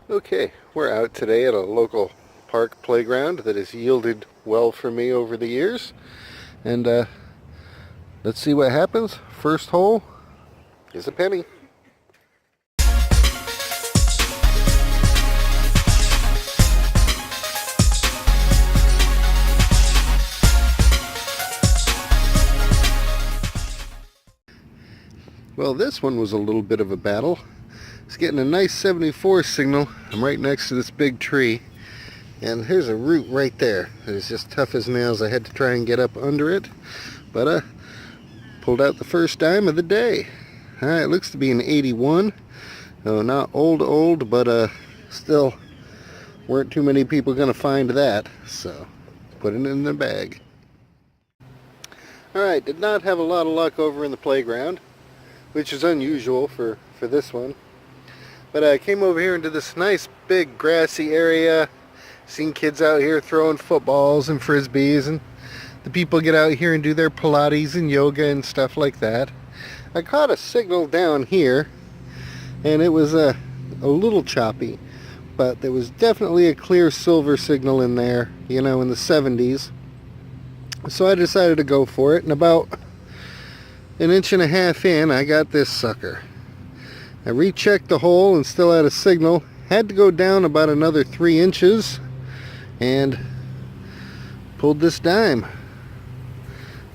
Okay, we're out today at a local park playground that has yielded well for me over the years. And let's see what happens. First hole is a penny. Well, this one was a little bit of a battle. It's getting a nice 74 signal. I'm right next to this big tree. And here's a root right there. It's just tough as nails. I had to try and get up under it. But pulled out the first dime of the day. Alright, it looks to be an 81. Oh, not old, but still weren't too many people going to find that. So, put it in the bag. Alright, did not have a lot of luck over in the playground, which is unusual for this one. But I came over here into this nice big grassy area. Seen kids out here throwing footballs and frisbees, and the people get out here and do their Pilates and yoga and stuff like that. I caught a signal down here, and it was a little choppy, but there was definitely a clear silver signal in there, you know, in the 70s. So I decided to go for it, and about an inch and a half in, I got this sucker. I rechecked the hole and still had a signal. Had to go down about another 3 inches and pulled this dime.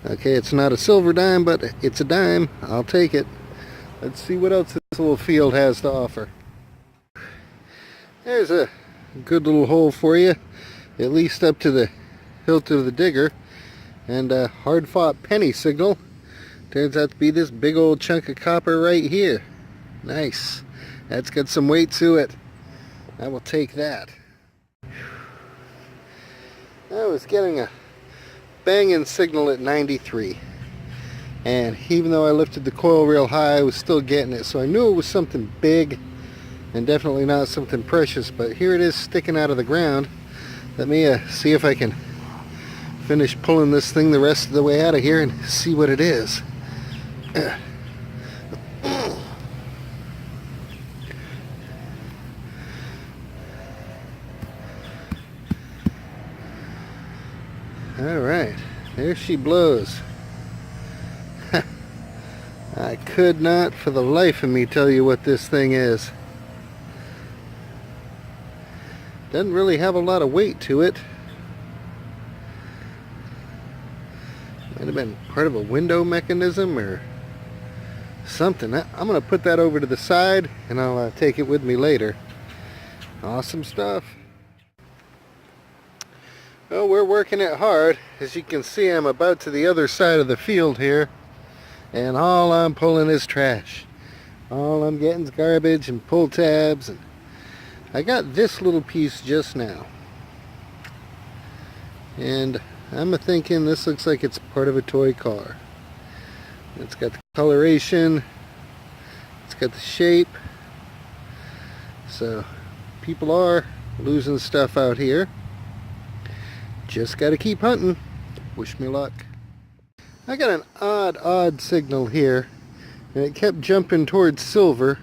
Okay, it's not a silver dime, but it's a dime. I'll take it. Let's see what else this little field has to offer. There's a good little hole for you, at least up to the hilt of the digger, and a hard-fought penny signal. Turns out to be this big old chunk of copper right here. Nice. That's got some weight to it. I will take that. I was getting a banging signal at 93. And even though I lifted the coil real high, I was still getting it. So I knew it was something big and definitely not something precious. But here it is sticking out of the ground. Let me see if I can finish pulling this thing the rest of the way out of here and see what it is. Alright, there she blows. I could not for the life of me tell you what this thing is. Doesn't really have a lot of weight to it. Might have been part of a window mechanism or something. I'm going to put that over to the side and I'll take it with me later. Awesome stuff. Well, we're working it hard. As you can see, I'm about to the other side of the field here, and all I'm pulling is trash. All I'm getting is garbage and pull tabs, and I got this little piece just now. And I'm thinking this looks like it's part of a toy car. It's got the coloration, it's got the shape, so people are losing stuff out here. Just gotta keep hunting. Wish me luck. I got an odd signal here, and it kept jumping towards silver,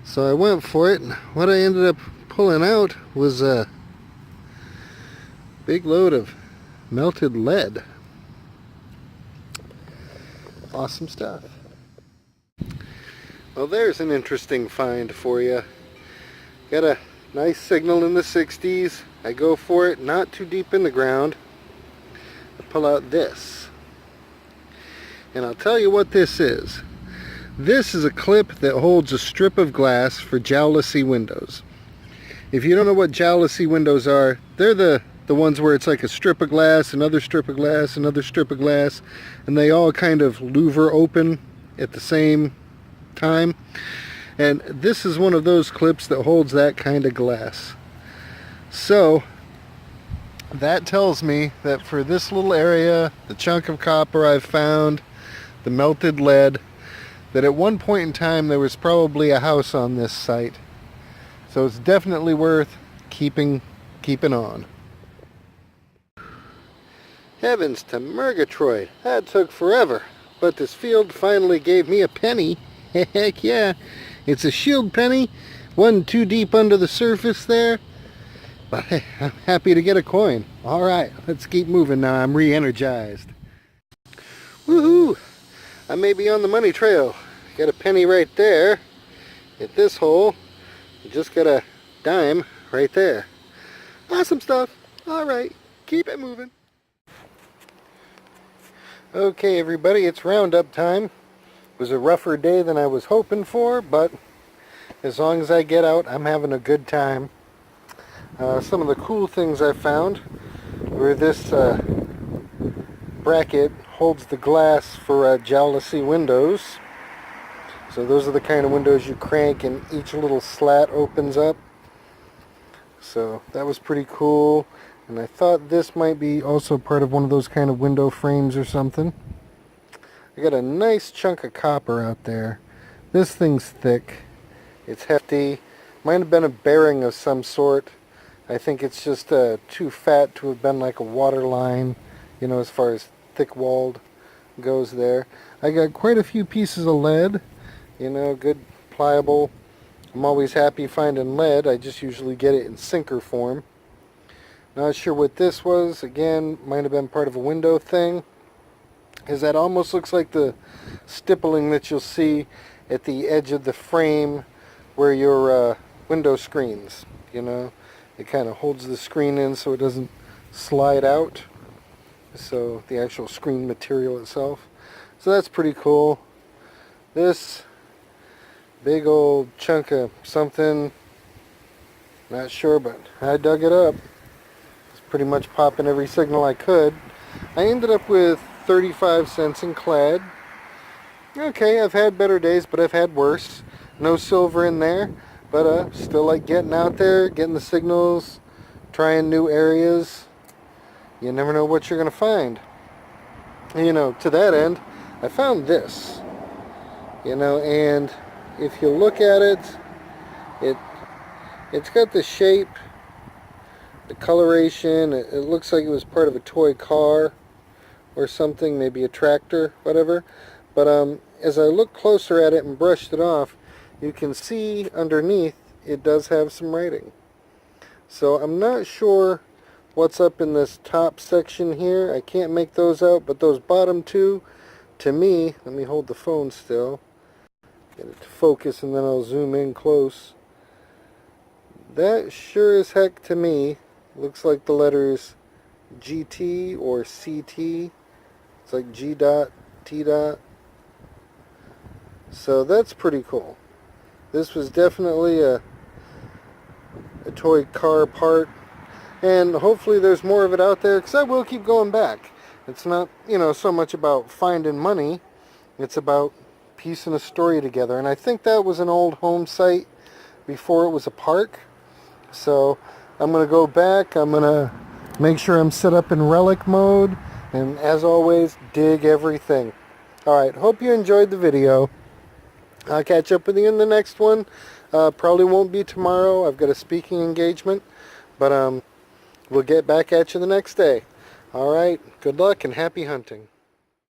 so I went for it, and what I ended up pulling out was a big load of melted lead. Awesome stuff. Well, there's an interesting find for you. Got a nice signal in the 60s. I go for it, not too deep in the ground. I pull out this. And I'll tell you what this is. This is a clip that holds a strip of glass for Jowlecy windows. If you don't know what Jowlecy windows are, they're the ones where it's like a strip of glass, another strip of glass, another strip of glass, and they all kind of louver open at the same time. And this is one of those clips that holds that kind of glass. So that tells me that for this little area, the chunk of copper I've found, the melted lead, that at one point in time there was probably a house on this site. So it's definitely worth keeping on. Heavens to Murgatroyd, that took forever, but this field finally gave me a penny. Heck yeah, it's a shield penny Wasn't too deep under the surface there, but hey, I'm happy to get a coin. Alright, let's keep moving now. I'm re-energized. Woohoo! I may be on the money trail. Got a penny right there. At this hole, just got a dime right there. Awesome stuff. Alright, keep it moving. Okay everybody, it's roundup time. It was a rougher day than I was hoping for, but as long as I get out, I'm having a good time. Some of the cool things I found were this bracket holds the glass for jealousy windows. So those are the kind of windows you crank and each little slat opens up. So that was pretty cool. And I thought this might be also part of one of those kind of window frames or something. I got a nice chunk of copper out there. This thing's thick. It's hefty. Might have been a bearing of some sort. I think it's just too fat to have been like a water line, you know, as far as thick-walled goes there. I got quite a few pieces of lead, you know, good pliable. I'm always happy finding lead. I just usually get it in sinker form. Not sure what this was. Again, might have been part of a window thing. Because that almost looks like the stippling that you'll see at the edge of the frame where your window screens, you know. It kind of holds the screen in so it doesn't slide out. So the actual screen material itself. So that's pretty cool. This big old chunk of something, not sure, but I dug it up. It's pretty much popping every signal I could. I ended up with 35 cents in clad. Okay, I've had better days, but I've had worse. No silver in there, but still like getting out there, getting the signals, trying new areas. You never know what you're going to find. You know, to that end, I found this. You know, and if you look at it, it's got the shape, the coloration. It looks like it was part of a toy car or something, maybe a tractor, whatever. But as I look closer at it and brushed it off, you can see underneath it does have some writing. So I'm not sure what's up in this top section here. I can't make those out, but those bottom two, to me, let me hold the phone still, get it to focus and then I'll zoom in close. That sure as heck to me looks like the letters GT or CT. It's like G dot, T dot. So that's pretty cool. This was definitely a toy car part, and hopefully there's more of it out there, because I will keep going back. It's not, you know, so much about finding money, it's about piecing a story together. And I think that was an old home site before it was a park. So I'm going to go back, I'm going to make sure I'm set up in relic mode, and as always, dig everything. Alright, hope you enjoyed the video. I'll catch up with you in the next one. Probably won't be tomorrow. I've got a speaking engagement. But we'll get back at you the next day. Alright, good luck and happy hunting.